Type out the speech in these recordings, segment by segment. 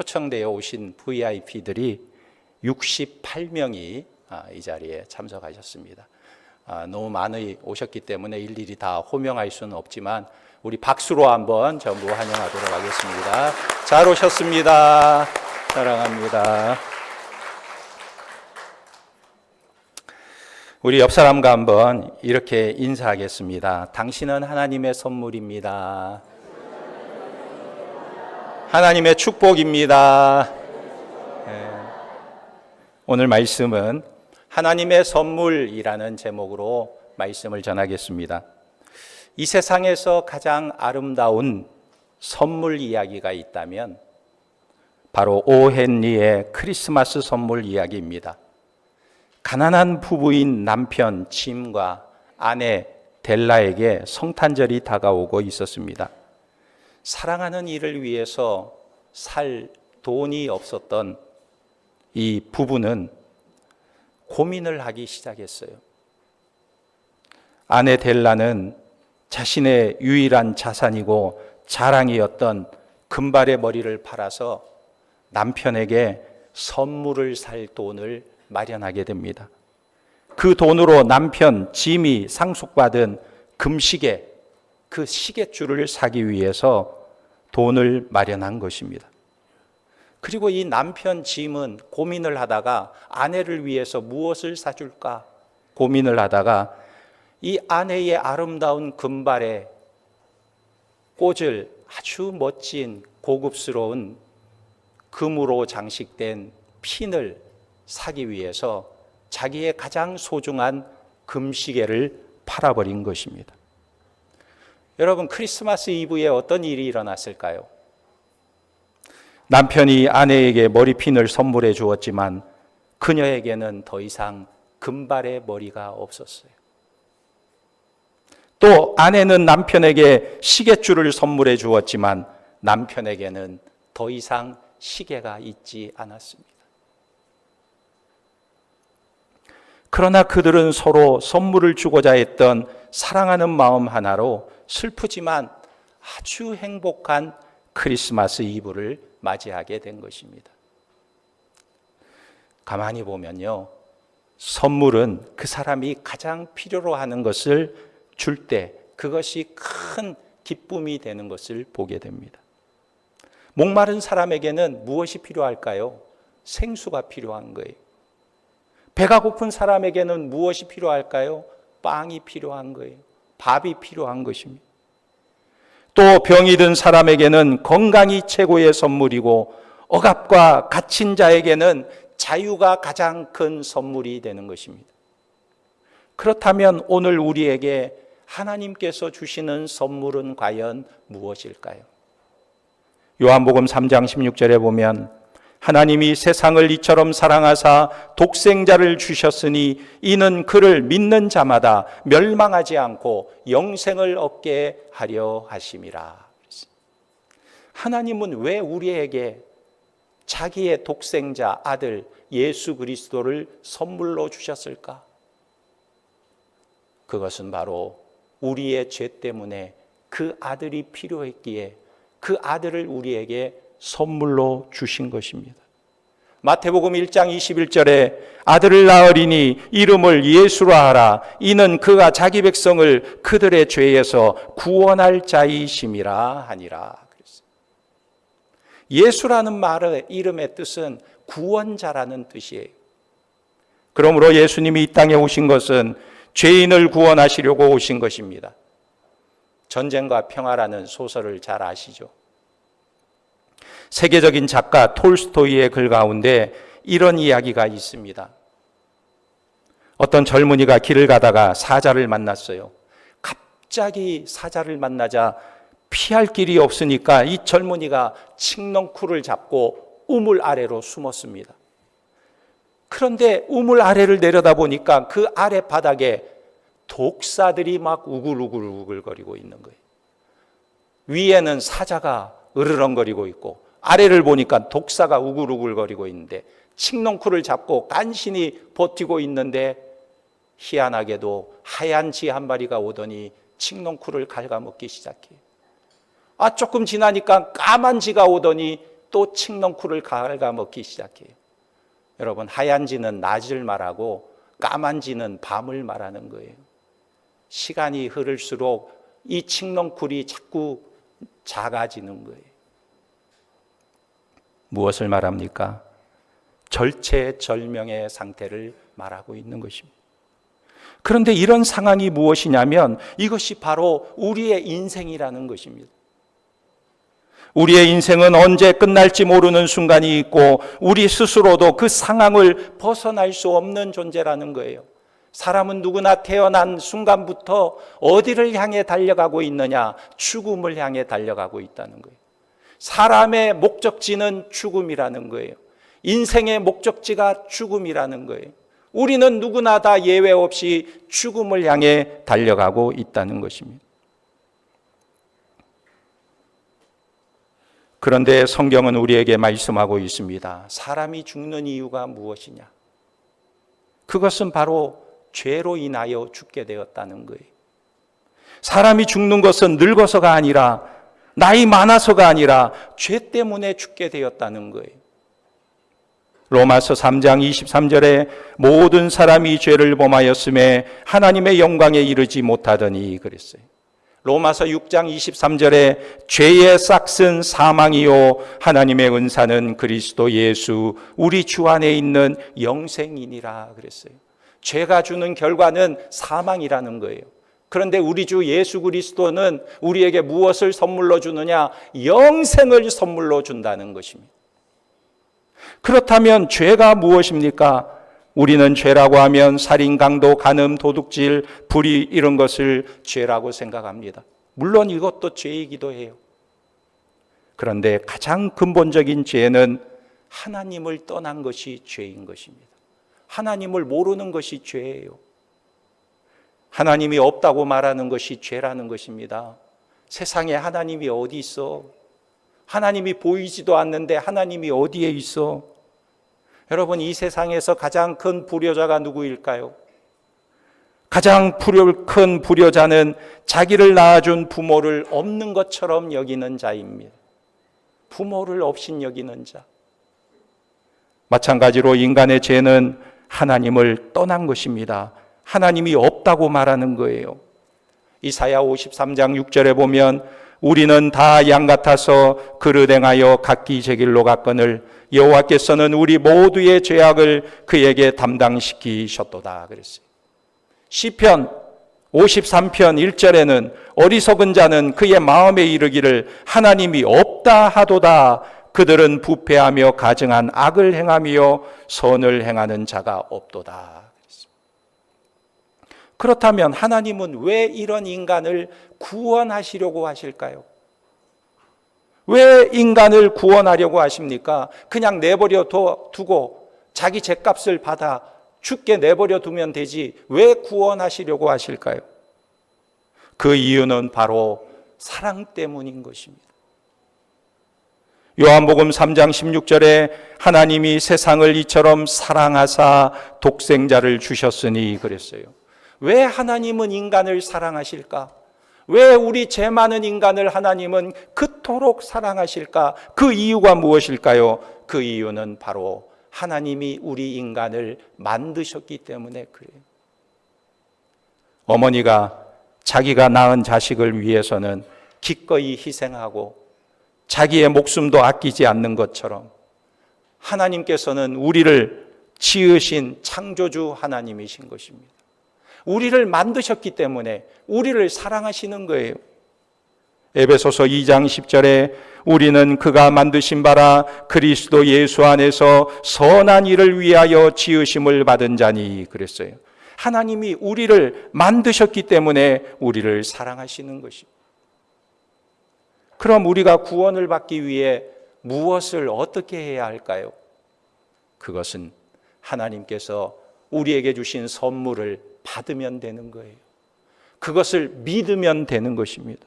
초청되어 오신 VIP들이 68명이 이 자리에 참석하셨습니다. 너무 많이 오셨기 때문에 일일이 다 호명할 수는 없지만 우리 박수로 한번 전부 환영하도록 하겠습니다. 잘 오셨습니다. 사랑합니다. 우리 옆 사람과 한번 이렇게 인사하겠습니다. 당신은 하나님의 선물입니다. 하나님의 축복입니다. 오늘 말씀은 하나님의 선물이라는 제목으로 말씀을 전하겠습니다. 이 세상에서 가장 아름다운 선물 이야기가 있다면 바로 오 헨리의 크리스마스 선물 이야기입니다. 가난한 부부인 남편 짐과 아내 델라에게 성탄절이 다가오고 있었습니다. 사랑하는 이를 위해서 살 돈이 없었던 이 부부는 고민을 하기 시작했어요. 아내 델라는 자신의 유일한 자산이고 자랑이었던 금발의 머리를 팔아서 남편에게 선물을 살 돈을 마련하게 됩니다. 그 돈으로 남편 짐이 상속받은 금시계, 그 시계줄을 사기 위해서 돈을 마련한 것입니다. 그리고 이 남편 짐은 고민을 하다가 아내를 위해서 무엇을 사줄까 고민을 하다가 이 아내의 아름다운 금발에 꽂을 아주 멋진 고급스러운 금으로 장식된 핀을 사기 위해서 자기의 가장 소중한 금시계를 팔아버린 것입니다. 여러분, 크리스마스 이브에 어떤 일이 일어났을까요? 남편이 아내에게 머리핀을 선물해 주었지만 그녀에게는 더 이상 금발의 머리가 없었어요. 또 아내는 남편에게 시계줄을 선물해 주었지만 남편에게는 더 이상 시계가 있지 않았습니다. 그러나 그들은 서로 선물을 주고자 했던 사랑하는 마음 하나로 슬프지만 아주 행복한 크리스마스 이브를 맞이하게 된 것입니다. 가만히 보면요, 선물은 그 사람이 가장 필요로 하는 것을 줄 때 그것이 큰 기쁨이 되는 것을 보게 됩니다. 목마른 사람에게는 무엇이 필요할까요? 생수가 필요한 거예요. 배가 고픈 사람에게는 무엇이 필요할까요? 빵이 필요한 거예요. 밥이 필요한 것입니다. 또 병이 든 사람에게는 건강이 최고의 선물이고 억압과 갇힌 자에게는 자유가 가장 큰 선물이 되는 것입니다. 그렇다면 오늘 우리에게 하나님께서 주시는 선물은 과연 무엇일까요? 요한복음 3장 16절에 보면 하나님이 세상을 이처럼 사랑하사 독생자를 주셨으니 이는 그를 믿는 자마다 멸망하지 않고 영생을 얻게 하려 하심이라. 하나님은 왜 우리에게 자기의 독생자 아들 예수 그리스도를 선물로 주셨을까? 그것은 바로 우리의 죄 때문에 그 아들이 필요했기에 그 아들을 우리에게 선물로 주신 것입니다. 마태복음 1장 21절에 아들을 낳으리니 이름을 예수로 하라. 이는 그가 자기 백성을 그들의 죄에서 구원할 자이심이라 하니라. 예수라는 말의 이름의 뜻은 구원자라는 뜻이에요. 그러므로 예수님이 이 땅에 오신 것은 죄인을 구원하시려고 오신 것입니다. 전쟁과 평화라는 소설을 잘 아시죠? 세계적인 작가 톨스토이의 글 가운데 이런 이야기가 있습니다. 어떤 젊은이가 길을 가다가 사자를 만났어요. 갑자기 사자를 만나자 피할 길이 없으니까 이 젊은이가 칡넝쿨을 잡고 우물 아래로 숨었습니다. 그런데 우물 아래를 내려다보니까 그 아래 바닥에 독사들이 막 우글우글거리고 있는 거예요. 위에는 사자가 으르렁거리고 있고 아래를 보니까 독사가 우글우글거리고 있는데 칡넝쿨을 잡고 간신히 버티고 있는데 희한하게도 하얀 쥐 한 마리가 오더니 칡넝쿨을 갉아먹기 시작해요. 조금 지나니까 까만 쥐가 오더니 또 칡넝쿨을 갉아먹기 시작해요. 여러분, 하얀지는 낮을 말하고 까만지는 밤을 말하는 거예요. 시간이 흐를수록 이 칡넝쿨이 자꾸 작아지는 거예요. 무엇을 말합니까? 절체절명의 상태를 말하고 있는 것입니다. 그런데 이런 상황이 무엇이냐면 이것이 바로 우리의 인생이라는 것입니다. 우리의 인생은 언제 끝날지 모르는 순간이 있고 우리 스스로도 그 상황을 벗어날 수 없는 존재라는 거예요. 사람은 누구나 태어난 순간부터 어디를 향해 달려가고 있느냐? 죽음을 향해 달려가고 있다는 거예요. 사람의 목적지는 죽음이라는 거예요. 인생의 목적지가 죽음이라는 거예요. 우리는 누구나 다 예외 없이 죽음을 향해 달려가고 있다는 것입니다. 그런데 성경은 우리에게 말씀하고 있습니다. 사람이 죽는 이유가 무엇이냐? 그것은 바로 죄로 인하여 죽게 되었다는 거예요. 사람이 죽는 것은 늙어서가 아니라 나이 많아서가 아니라 죄 때문에 죽게 되었다는 거예요. 로마서 3장 23절에 모든 사람이 죄를 범하였음에 하나님의 영광에 이르지 못하더니 그랬어요. 로마서 6장 23절에 죄의 싹은 사망이요 하나님의 은사는 그리스도 예수 우리 주 안에 있는 영생이니라 그랬어요. 죄가 주는 결과는 사망이라는 거예요. 그런데 우리 주 예수 그리스도는 우리에게 무엇을 선물로 주느냐? 영생을 선물로 준다는 것입니다. 그렇다면 죄가 무엇입니까? 우리는 죄라고 하면 살인, 강도, 간음, 도둑질, 불의 이런 것을 죄라고 생각합니다. 물론 이것도 죄이기도 해요. 그런데 가장 근본적인 죄는 하나님을 떠난 것이 죄인 것입니다. 하나님을 모르는 것이 죄예요. 하나님이 없다고 말하는 것이 죄라는 것입니다. 세상에 하나님이 어디 있어? 하나님이 보이지도 않는데 하나님이 어디에 있어? 여러분, 이 세상에서 가장 큰 불효자가 누구일까요? 가장 큰 불효자는 자기를 낳아준 부모를 없는 것처럼 여기는 자입니다. 부모를 없인 여기는 자. 마찬가지로 인간의 죄는 하나님을 떠난 것입니다. 하나님이 없다고 말하는 거예요. 이사야 53장 6절에 보면 우리는 다 양 같아서 그릇 행하여 각기 제 길로 갔거늘 여호와께서는 우리 모두의 죄악을 그에게 담당시키셨도다 그랬어요. 시편 53편 1절에는 어리석은 자는 그의 마음에 이르기를 하나님이 없다 하도다. 그들은 부패하며 가증한 악을 행하며 선을 행하는 자가 없도다. 그렇다면 하나님은 왜 이런 인간을 구원하시려고 하실까요? 왜 인간을 구원하려고 하십니까? 그냥 내버려 두고 자기 죗값을 받아 죽게 내버려 두면 되지 왜 구원하시려고 하실까요? 그 이유는 바로 사랑 때문인 것입니다. 요한복음 3장 16절에 하나님이 세상을 이처럼 사랑하사 독생자를 주셨으니 그랬어요. 왜 하나님은 인간을 사랑하실까? 왜 우리 죄 많은 인간을 하나님은 그토록 사랑하실까? 그 이유가 무엇일까요? 그 이유는 바로 하나님이 우리 인간을 만드셨기 때문에 그래요. 어머니가 자기가 낳은 자식을 위해서는 기꺼이 희생하고 자기의 목숨도 아끼지 않는 것처럼 하나님께서는 우리를 지으신 창조주 하나님이신 것입니다. 우리를 만드셨기 때문에 우리를 사랑하시는 거예요. 에베소서 2장 10절에 우리는 그가 만드신 바라 그리스도 예수 안에서 선한 일을 위하여 지으심을 받은 자니 그랬어요. 하나님이 우리를 만드셨기 때문에 우리를 사랑하시는 것입니다. 그럼 우리가 구원을 받기 위해 무엇을 어떻게 해야 할까요? 그것은 하나님께서 우리에게 주신 선물을 받으면 되는 거예요. 그것을 믿으면 되는 것입니다.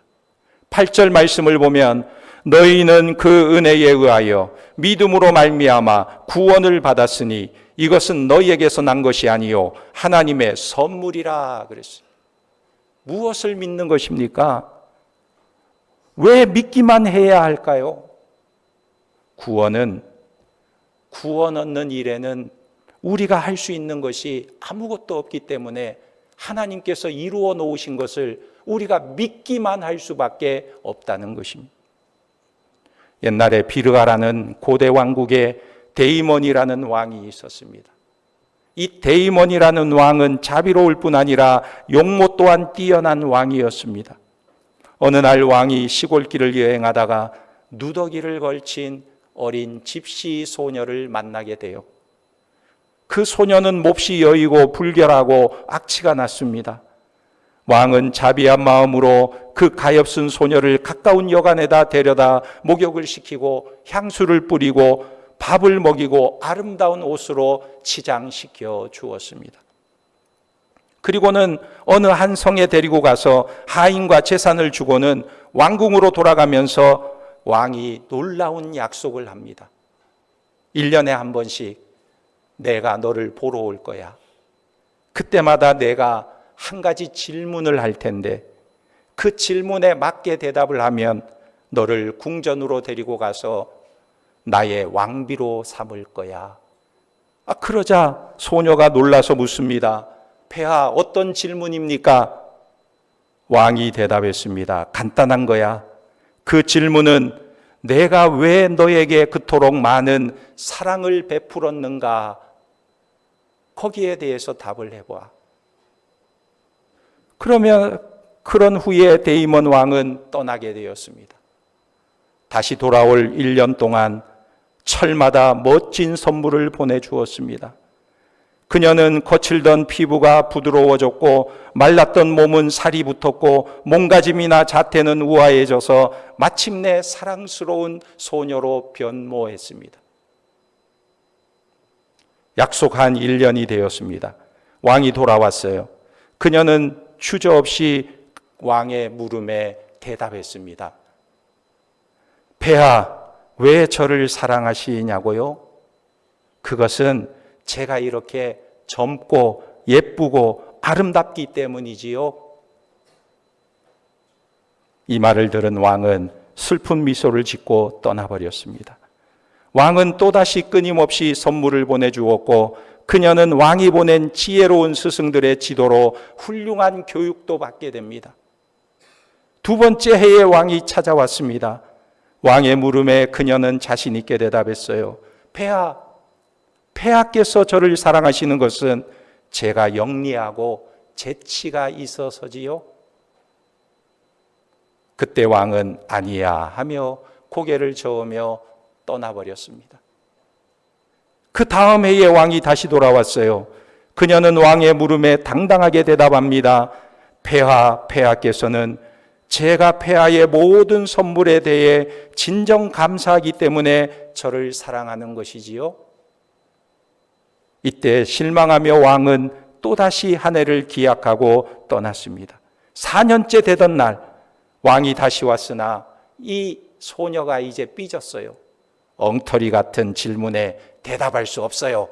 8절 말씀을 보면 너희는 그 은혜에 의하여 믿음으로 말미암아 구원을 받았으니 이것은 너희에게서 난 것이 아니요 하나님의 선물이라 그랬어요. 무엇을 믿는 것입니까? 왜 믿기만 해야 할까요? 구원 얻는 일에는 우리가 할 수 있는 것이 아무것도 없기 때문에 하나님께서 이루어 놓으신 것을 우리가 믿기만 할 수밖에 없다는 것입니다. 옛날에 비르가라는 고대 왕국에 데이몬이라는 왕이 있었습니다. 이 데이몬이라는 왕은 자비로울 뿐 아니라 용모 또한 뛰어난 왕이었습니다. 어느 날 왕이 시골길을 여행하다가 누더기를 걸친 어린 집시 소녀를 만나게 돼요. 그 소녀는 몹시 여이고 불결하고 악취가 났습니다. 왕은 자비한 마음으로 그 가엾은 소녀를 가까운 여관에다 데려다 목욕을 시키고 향수를 뿌리고 밥을 먹이고 아름다운 옷으로 치장시켜 주었습니다. 그리고는 어느 한 성에 데리고 가서 하인과 재산을 주고는 왕궁으로 돌아가면서 왕이 놀라운 약속을 합니다. 1년에 한 번씩 내가 너를 보러 올 거야. 그때마다 내가 한 가지 질문을 할 텐데 그 질문에 맞게 대답을 하면 너를 궁전으로 데리고 가서 나의 왕비로 삼을 거야. 그러자 소녀가 놀라서 묻습니다. 폐하, 어떤 질문입니까? 왕이 대답했습니다. 간단한 거야. 그 질문은 내가 왜 너에게 그토록 많은 사랑을 베풀었는가? 거기에 대해서 답을 해봐. 그런 후에 데이몬 왕은 떠나게 되었습니다. 다시 돌아올 1년 동안 철마다 멋진 선물을 보내주었습니다. 그녀는 거칠던 피부가 부드러워졌고 말랐던 몸은 살이 붙었고 몸가짐이나 자태는 우아해져서 마침내 사랑스러운 소녀로 변모했습니다. 약속한 1년이 되었습니다. 왕이 돌아왔어요. 그녀는 주저없이 왕의 물음에 대답했습니다. 폐하, 왜 저를 사랑하시냐고요? 그것은 제가 이렇게 젊고 예쁘고 아름답기 때문이지요. 이 말을 들은 왕은 슬픈 미소를 짓고 떠나버렸습니다. 왕은 또다시 끊임없이 선물을 보내주었고 그녀는 왕이 보낸 지혜로운 스승들의 지도로 훌륭한 교육도 받게 됩니다. 두 번째 해에 왕이 찾아왔습니다. 왕의 물음에 그녀는 자신 있게 대답했어요. 폐하께서 저를 사랑하시는 것은 제가 영리하고 재치가 있어서지요. 그때 왕은 아니야 하며 고개를 저으며 떠나버렸습니다. 그 다음 해에 왕이 다시 돌아왔어요. 그녀는 왕의 물음에 당당하게 대답합니다. 폐하께서는 제가 폐하의 모든 선물에 대해 진정 감사하기 때문에 저를 사랑하는 것이지요. 이때 실망하며 왕은 또다시 한 해를 기약하고 떠났습니다. 4년째 되던 날 왕이 다시 왔으나 이 소녀가 이제 삐졌어요. 엉터리 같은 질문에 대답할 수 없어요.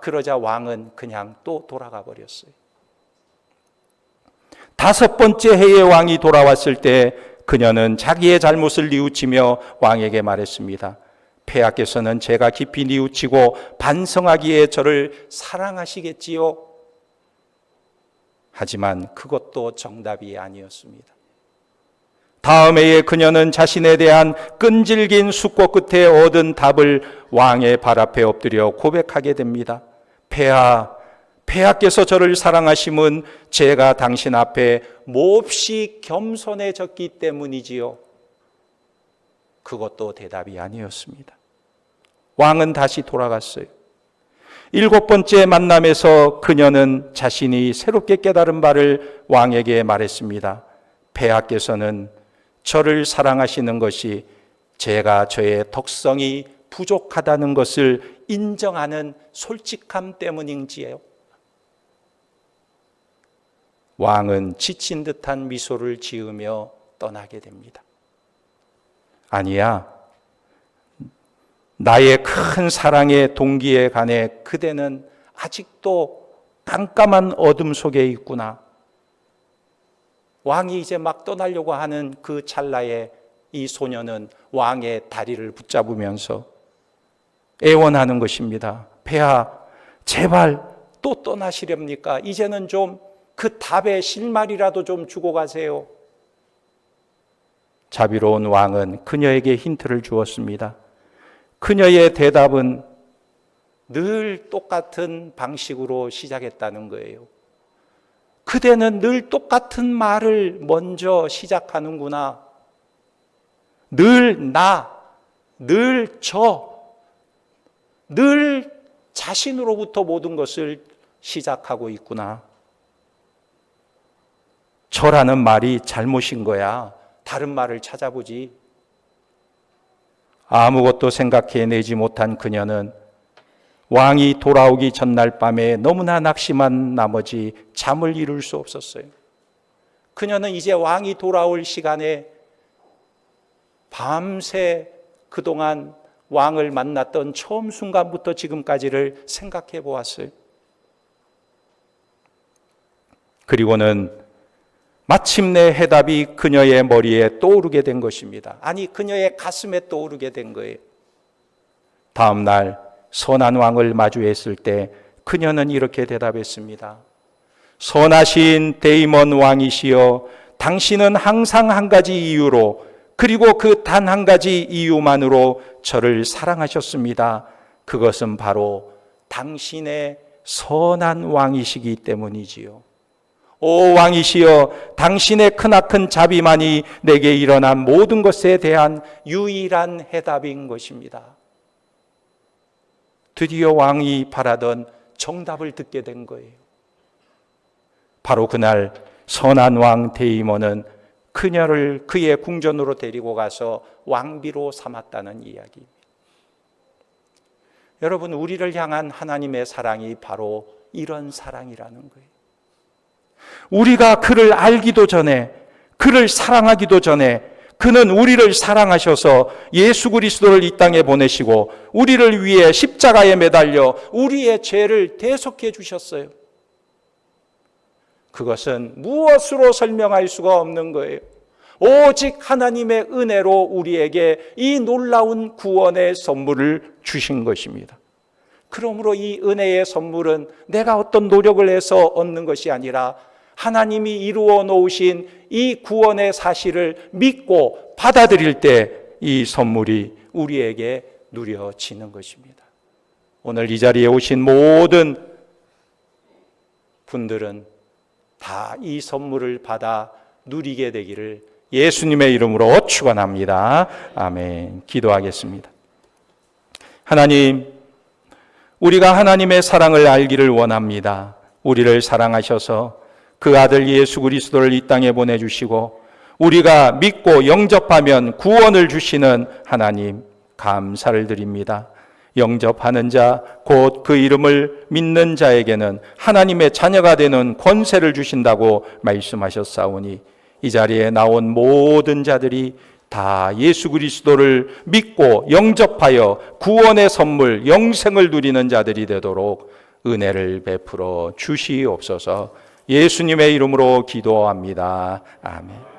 그러자 왕은 그냥 또 돌아가 버렸어요. 5번째 해에 왕이 돌아왔을 때 그녀는 자기의 잘못을 뉘우치며 왕에게 말했습니다. 폐하께서는 제가 깊이 뉘우치고 반성하기에 저를 사랑하시겠지요. 하지만 그것도 정답이 아니었습니다. 다음 해에 그녀는 자신에 대한 끈질긴 숙고 끝에 얻은 답을 왕의 발 앞에 엎드려 고백하게 됩니다. 폐하께서 저를 사랑하심은 제가 당신 앞에 몹시 겸손해졌기 때문이지요. 그것도 대답이 아니었습니다. 왕은 다시 돌아갔어요. 7번째 만남에서 그녀는 자신이 새롭게 깨달은 바를 왕에게 말했습니다. 폐하께서는 저를 사랑하시는 것이 제가 저의 덕성이 부족하다는 것을 인정하는 솔직함 때문인지요. 왕은 지친 듯한 미소를 지으며 떠나게 됩니다. 아니야. 나의 큰 사랑의 동기에 관해 그대는 아직도 깜깜한 어둠 속에 있구나. 왕이 이제 막 떠나려고 하는 그 찰나에 이 소녀는 왕의 다리를 붙잡으면서 애원하는 것입니다. 폐하, 제발 또 떠나시렵니까? 이제는 좀 그 답의 실마리라도 좀 주고 가세요. 자비로운 왕은 그녀에게 힌트를 주었습니다. 그녀의 대답은 늘 똑같은 방식으로 시작했다는 거예요. 그대는 늘 똑같은 말을 먼저 시작하는구나. 늘 나, 늘 저, 늘 자신으로부터 모든 것을 시작하고 있구나. 저라는 말이 잘못인 거야. 다른 말을 찾아보지. 아무것도 생각해내지 못한 그녀는 왕이 돌아오기 전날 밤에 너무나 낙심한 나머지 잠을 이룰 수 없었어요. 그녀는 이제 왕이 돌아올 시간에 밤새 그동안 왕을 만났던 처음 순간부터 지금까지를 생각해 보았어요. 그리고는 마침내 해답이 그녀의 머리에 떠오르게 된 것입니다. 아니, 그녀의 가슴에 떠오르게 된 거예요. 다음 날 선한 왕을 마주했을 때 그녀는 이렇게 대답했습니다. 선하신 데이먼 왕이시여, 당신은 항상 한 가지 이유로, 그리고 그 단 한 가지 이유만으로 저를 사랑하셨습니다. 그것은 바로 당신의 선한 왕이시기 때문이지요. 오 왕이시여, 당신의 크나큰 자비만이 내게 일어난 모든 것에 대한 유일한 해답인 것입니다. 드디어 왕이 바라던 정답을 듣게 된 거예요. 바로 그날 선한 왕 데이먼은 그녀를 그의 궁전으로 데리고 가서 왕비로 삼았다는 이야기입니다. 여러분, 우리를 향한 하나님의 사랑이 바로 이런 사랑이라는 거예요. 우리가 그를 알기도 전에, 그를 사랑하기도 전에 그는 우리를 사랑하셔서 예수 그리스도를 이 땅에 보내시고 우리를 위해 십자가에 매달려 우리의 죄를 대속해 주셨어요. 그것은 무엇으로 설명할 수가 없는 거예요. 오직 하나님의 은혜로 우리에게 이 놀라운 구원의 선물을 주신 것입니다. 그러므로 이 은혜의 선물은 내가 어떤 노력을 해서 얻는 것이 아니라 하나님이 이루어 놓으신 이 구원의 사실을 믿고 받아들일 때 이 선물이 우리에게 누려지는 것입니다. 오늘 이 자리에 오신 모든 분들은 다 이 선물을 받아 누리게 되기를 예수님의 이름으로 축원합니다. 아멘. 기도하겠습니다. 하나님, 우리가 하나님의 사랑을 알기를 원합니다. 우리를 사랑하셔서 그 아들 예수 그리스도를 이 땅에 보내주시고 우리가 믿고 영접하면 구원을 주시는 하나님, 감사를 드립니다. 영접하는 자, 곧 그 이름을 믿는 자에게는 하나님의 자녀가 되는 권세를 주신다고 말씀하셨사오니 이 자리에 나온 모든 자들이 다 예수 그리스도를 믿고 영접하여 구원의 선물, 영생을 누리는 자들이 되도록 은혜를 베풀어 주시옵소서. 예수님의 이름으로 기도합니다. 아멘.